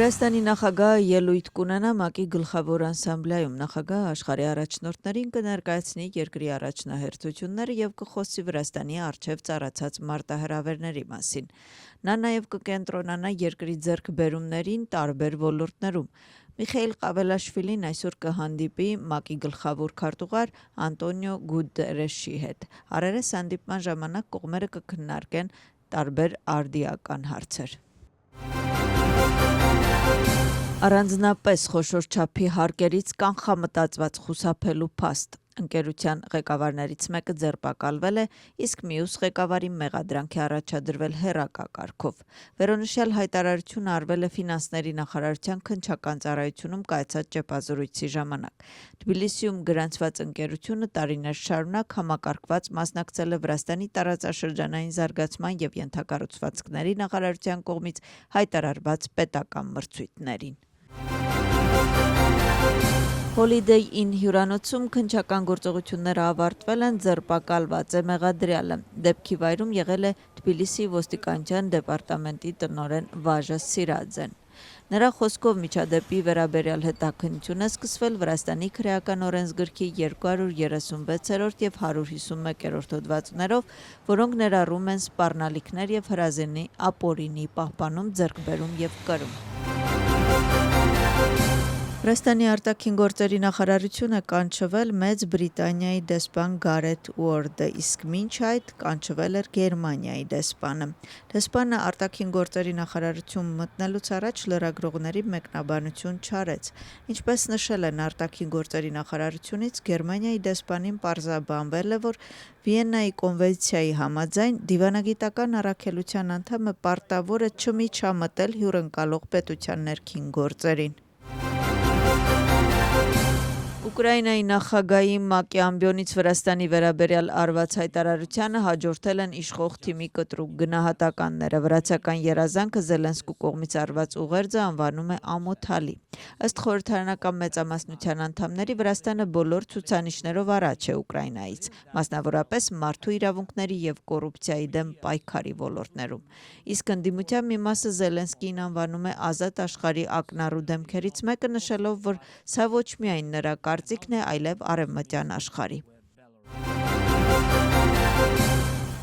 Վրաստանի նախագահը ելույթ կունենա ՄԱԿ-ի գլխավոր ասամբլեայում։ Նախագահը աշխարհի առաջնորդներին կներկայացնի երկրի առաջնահերթությունները եւ կխոսի Վրաստանի առջեւ ծառացած մարտահրավերների մասին։ Նա նաեւ կկենտրոնանա երկրի ձեռքբերումներին տարբեր ոլորտներում։ Միխայիլ Ղավելաշվիլին այսօր կհանդիպի ՄԱԿ-ի գլխավոր քարտուղար Անտոնիո Գուտերեշի հետ։ Առերես հանդիպման ժամանակ կողմերը կքննարկեն տարբեր արդիական հարցեր։ Առանձնապես խոշոր չափի հարկերից կանխամտածված խուսափելու փաստ։ Ընկերության ղեկավարներից մեկը ձերբակալվել է, իսկ մյուս ղեկավարի մեղադրանք է առաջադրվել հեռակակարգով։ Վերոնշյալ հայտարարությունը արվել է ֆինանսների նախարարության քննչական ծառայությունում կայացած ճեպազրույցի ժամանակ։ Թբիլիսիում գրանցված ընկերությունը տարիներ շարունակ համակարգված մասնակցել է Վրաստանի տարածաշրջանային զարգացման եւ ենթակառուցվածքների նախարարության կողմից հայտարարված պետական մրցույթներին։ Holiday Inn հյուրանոցում քննչական գործողությունները ավարտվել են, ձերբակալված է մեղադրյալը։ Դեպքի վայրում եղել է Թբիլիսի ոստիկանության դեպարտամենտի տնօրեն Վաժա Սիրաձեն։ Նրա խոսքով միջադեպի վերաբերյալ հետաքննություն է սկսվել Վրաստանի քրեական օրենսգրքի 236 եւ 151 հոդվածներով, որոնք ներառում են սպառնալիքներ եւ հրազենի ապօրինի պահպանում, ձեռքբերում եւ կրում։ Վրաստանի արտաքին գործերի նախարարությունը կանչվել Մեծ Բրիտանիայի դեսպան Գարեթ Ուորդը, իսկ մինչ այդ կանչվել էր Գերմանիայի դեսպանը։ Դեսպանը արտաքին գործերի նախարարություն մտնելուց առաջ լրագրողների մեկնաբանություն չարեց։ Ինչպես նշել են արտաքին գործերի նախարարությունից, Գերմանիայի դեսպանին պարզաբանվել է, որ Վիեննայի կոնվենցիայի համաձայն դիվանագիտական առաքելության անդամը պարտավոր է չմիջամտել հյուրընկալող պետության ներքին գործերին։ Ուկրաինայի նախագահի ՄԱԿ-ի ամբիոնից Վրաստանի վերաբերյալ արված հայտարարությանը հաջորդել են իշխող թիմի կտրուկ գնահատականները։ Վրացական երազանքը Զելենսկու կողմից արված ուղերձը անվանում է ամոթալի։ Ըստ խորհրդարանական մեծամասնության անդամների Վրաստանը բոլոր ցուցանիշներով առաջ է Ուկրաինայից, մասնավորապես մարդու իրավունքների եւ կոռուպցիայի դեմ պայքարի ոլորտներում։ Իսկ ընդդիմության մի մասը Զելենսկիին անվանում է ազատ աշխարհի ակնառու դեմքերից մեկը, նշելով, որ սա ոչ միայն նրա կարծիքն է, այլև արևմտյան աշխարհի։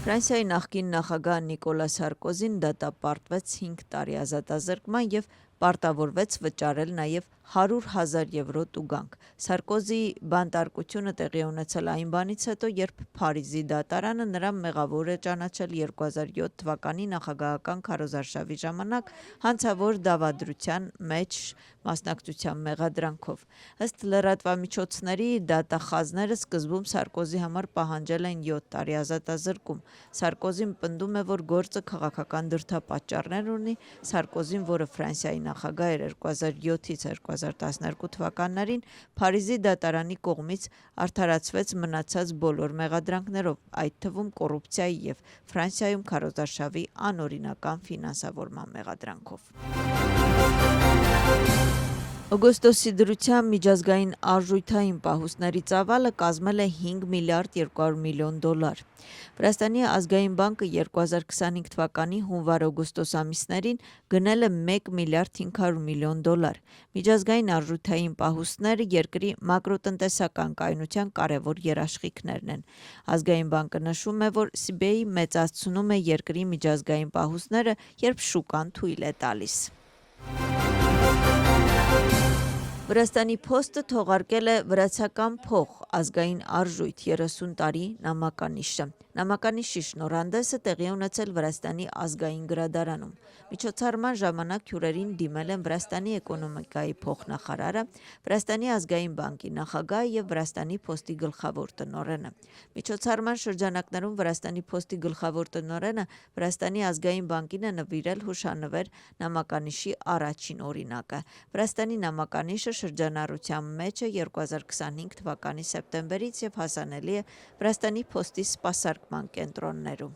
Ֆրանսիայի նախկին նախագահ Նիկոլա Սարկոզին դատապարտվեց 5 տարի ազատազրկման եւ պարտավորվեց վճարել նաեւ 100,000 եվրո տուգանք։ Սարկոզիի բանտարկությունը տեղի ունեցել այն բանից հետո, երբ Փարիզի դատարանը նրան մեղավոր է ճանաչել 2007 թվականի նախագահական քարոզարշավի ժամանակ հանցավոր դավադրության մեջ մասնակցության մեղադրանքով։ Ըստ լրատվամիջոցների, դատախազները սկզբում Սարկոզի համար պահանջել են 7 տարի ազատազրկում։ Սարկոզին պնդում է, որ գործը քաղաքական դրդապատճառներ ունի։ Սարկոզին, որը Ֆրանսիայի նախագահ էր 2007-ից 2012 թվականներին, Փարիզի դատարանի կողմից արդարացվեց մնացած բոլոր մեղադրանքներով, այդ թվում կոռուպցիայի եւ Ֆրանսիայում քարոզարշավի անօրինական ֆինանսավորման մեղադրանքով։ Օգոստոսի դրությամբ միջազգային արժութային պահուստների ծավալը կազմել է 5 միլիարդ 200 միլիոն դոլար։ Վրաստանի ազգային բանկը 2025 թվականի հունվար-օգոստոս ամիսներին գնել է 1 միլիարդ 500 միլիոն դոլար։ Միջազգային արժութային պահուստները երկրի մակրոտնտեսական կայունության կարևոր երաշխիքներն են։ Ազգային բանկը նշում է, որ ՍԻԲԵ-ի մեծացնում է երկրի միջազգային պահուստները, երբ շուկան թույլ է տալիս։ Վրաստանի փոստը թողարկել է վրացական փող ազգային արժույթ 30 տարի նամականիշը։ Նամականիշի շնորհանդեսը տեղի ունեցել Վրաստանի ազգային գրադարանում։ Միջոցառման ժամանակ հյուրերին դիմել են Վրաստանի էկոնոմիկայի փոխնախարարը, Վրաստանի ազգային բանկի նախագահը եւ Վրաստանի փոստի գլխավոր տնօրենը։ Միջոցառման շրջանակներում Վրաստանի փոստի գլխավոր տնօրենը Վրաստանի ազգային բանկին է նվիրել հուշանվեր նամականիշի առաջին օրինակը։ Վրաստանի նամականիշը շրջանառության մեջ է 2025 թվականի սեպտեմբերից եւ հասանելի է Վրաստանի փոստի սպասարկման կենտրոններում։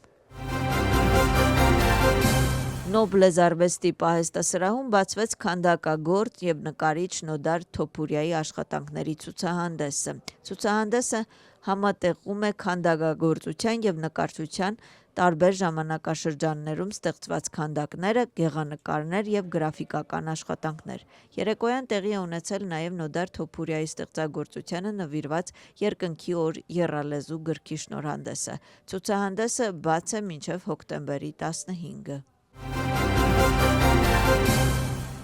Նոբլեզ արվեստի պահեստասրահում բացվեց քանդակագործ եւ նկարիչ Նոդար Թոփուրյայի աշխատանքների ցուցահանդեսը։ Ցուցահանդեսը համատեղում է քանդակագործության եւ նկարչության տարբեր ժամանակաշրջաններում ստեղծված քանդակները, գեղանկարներ եւ գրաֆիկական աշխատանքներ։ Երեկոյան տեղի է ունեցել նաեւ Նոդար Թոփուրյայի ստեղծագործությանը նվիրված երկնքի օր եռալեզու գրքի շնորհանդեսը։ Ցուցահանդեսը բաց է մինչև հոկտեմբերի 15-ը։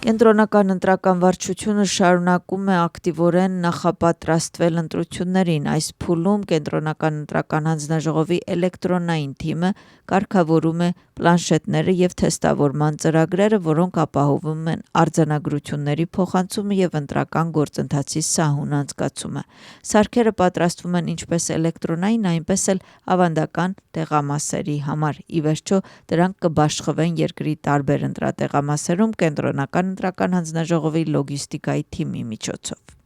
Կենտրոնական ընտրական վարչությունը շարունակում է ակտիվորեն նախապատրաստվել ընտրություններին։ Այս փուլում կենտրոնական ընտրական հանձնաժողովի էլեկտրոնային թիմը կարգավորում է պլանշետները եւ թեստավորման ծրագրերը, որոնք ապահովում են արձանագրությունների փոխանցումը եւ ընտրական գործընթացի սահուն անցկացումը։ Սարքերը պատրաստվում են ինչպես էլեկտրոնային, այնպես էլ ավանդական տեղամասերի համար։ Ի վերջո դրանք կբաշխվեն երկրի տարբեր ընտրատեղամասերում կենտրոնական ընտրական հանձնաժողովի լոգիստիկայի թիմի միջոցով։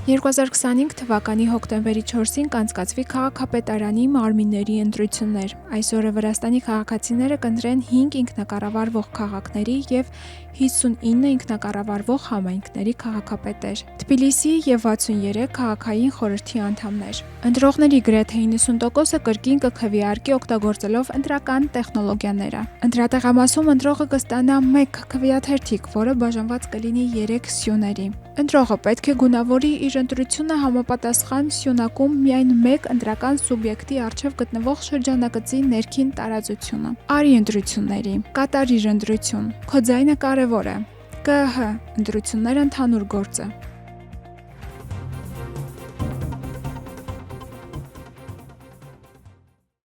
«2025 թվականի հոկտեմբերի 4-ին կանցկացվի քաղաքապետարանի մարմինների ընտրություններ։ Այս օրը Վրաստանի քաղաքացիները կընտրեն 5 ինքնակառավարվող քաղաքների եւ 59 ինքնակառավարվող համայնքների քաղաքապետեր, Թբիլիսիի եւ 63 քաղաքային խորհրդի անդամներ։ Ընտրողների գրեթե 90%-ը կրկին կքվեարկի օգտագործելով ընտրական տեխնոլոգիաները։ Ընտրատեղամասում ընտրողը կստանա 1 քվեաթերթիկ, որը բաժանված կլինի 3 սյուների։ Ընտրողը պետք է գունավորի իր ընտրությունը համապատասխան սյունակում միայն 1 ընտրական սուբյեկտի առջև գտնվող շրջանագծի ներքին տարածությունը։ Արի ընտրությունների։ Կատարիր ընտրություն։ Քո ձայնը կարևոր է։ ԿԸՀ ընտրությունները ընդհանուր գործ է։